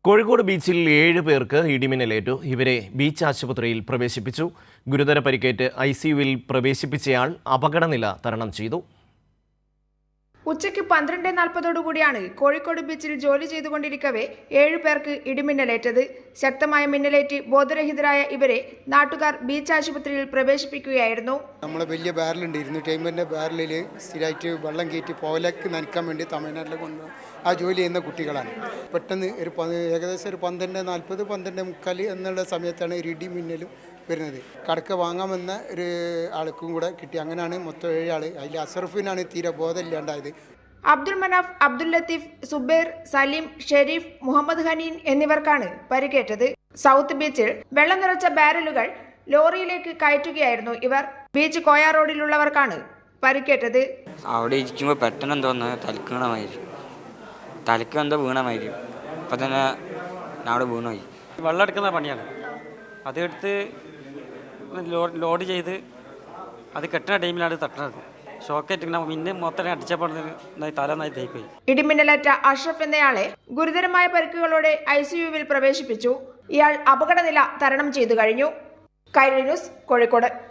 കോഴിക്കോട് ബീച്ചിൽ 7 പേർക്ക് ഇടിമിന്നലേറ്റു. ഇവരെ ബീച്ച് ആശുപത്രിയിൽ പ്രവേശിപ്പിച്ചു. ഗുരുതര പരിക്കേറ്റ് ICUവിൽ പ്രവേശിപ്പിച്ചയാൾ അപകടനില തരണം ചെയ്തു. ഉച്ചയ്ക്ക് 12:40 കോഴിക്കോട് ബീച്ചിൽ ജോലി ചെയ്തുകൊണ്ടിരിക്കവേ 7 പേർക്ക് ഇടിമിന്നലേറ്റത്. ശക്തമായ മിന്നലേറ്റ് ബോധരഹിതരായ ഇവരെ നാട്ടുകാർ ബീച്ച് ആശുപത്രിയിൽ പ്രവേശിപ്പിക്കുകയായിരുന്നു. നമ്മളെ വലിയ ബാരലുണ്ട്, 250 ബാരലിൽ സ്ഥിരമായിട്ട് വെള്ളം കയറ്റി പോലേക്ക് നനയ്ക്കാൻ വേണ്ടി തമിഴ്നാട്ടിൽ കൊണ്ട് ആ ജോലി ചെയ്യുന്ന കുട്ടികളാണ്. പെട്ടെന്ന് ഏകദേശം ഒരു 12:40 12:45 എന്നുള്ള സമയത്താണ് ഒരു ഇടിമിന്നലും വരുന്നത്. കടക്ക വാങ്ങാമെന്ന ഒരു ആൾക്കും കൂടെ കിട്ടി. അങ്ങനെയാണ് മൊത്തം 7 ആൾ. അതിൽ അസർഫിനാണ് തീരെ ബോധമില്ലാണ്ടായത്. അബ്ദുൽ മനാഫ്, അബ്ദുൽ ലത്തീഫ്, സുബൈർ, സലീം, ഷെരീഫ്, മുഹമ്മദ് ഹനീൻ എന്നിവർക്കാണ് പരിക്കേറ്റത്. സൗത്ത് ബീച്ചിൽ വെള്ളം നിറച്ച ബാരലുകൾ ലോറിയിലേക്ക് കയറ്റുകയായിരുന്നു ഇവർ. ബീച്ച് കോയ റോഡിലുള്ളവർക്കാണ് പരിക്കേറ്റത്. അവിടെ ഇരിക്കുമ്പോൾ പെട്ടെന്ന് തോന്നുന്നത് തലക്ക് എന്തോ വീണമാതിരി. അപ്പം തന്നെ ഞാൻ അവിടെ വീണുപോയി. വെള്ളം എടുക്കുന്ന പണിയാണ്. അതെടുത്ത് ലോഡ് ചെയ്ത് അത് കെട്ടുന്ന ടൈമിലാണ് തട്ടുന്നത്. ഷോക്കേറ്റ് പിന്നെ മൊത്തം അടിച്ചപ്പെടുന്നത് തലനായി തേക്കുപോയി. ഇടിമിന്നലേറ്റ അഷ്റഫ് എന്നയാളെ ഗുരുതരമായ പരിക്കുകളോടെ ICUവിൽ പ്രവേശിപ്പിച്ചു. ഇയാൾ അപകടനില തരണം ചെയ്തു കഴിഞ്ഞു. കൈരളി ന്യൂസ്, കോഴിക്കോട്.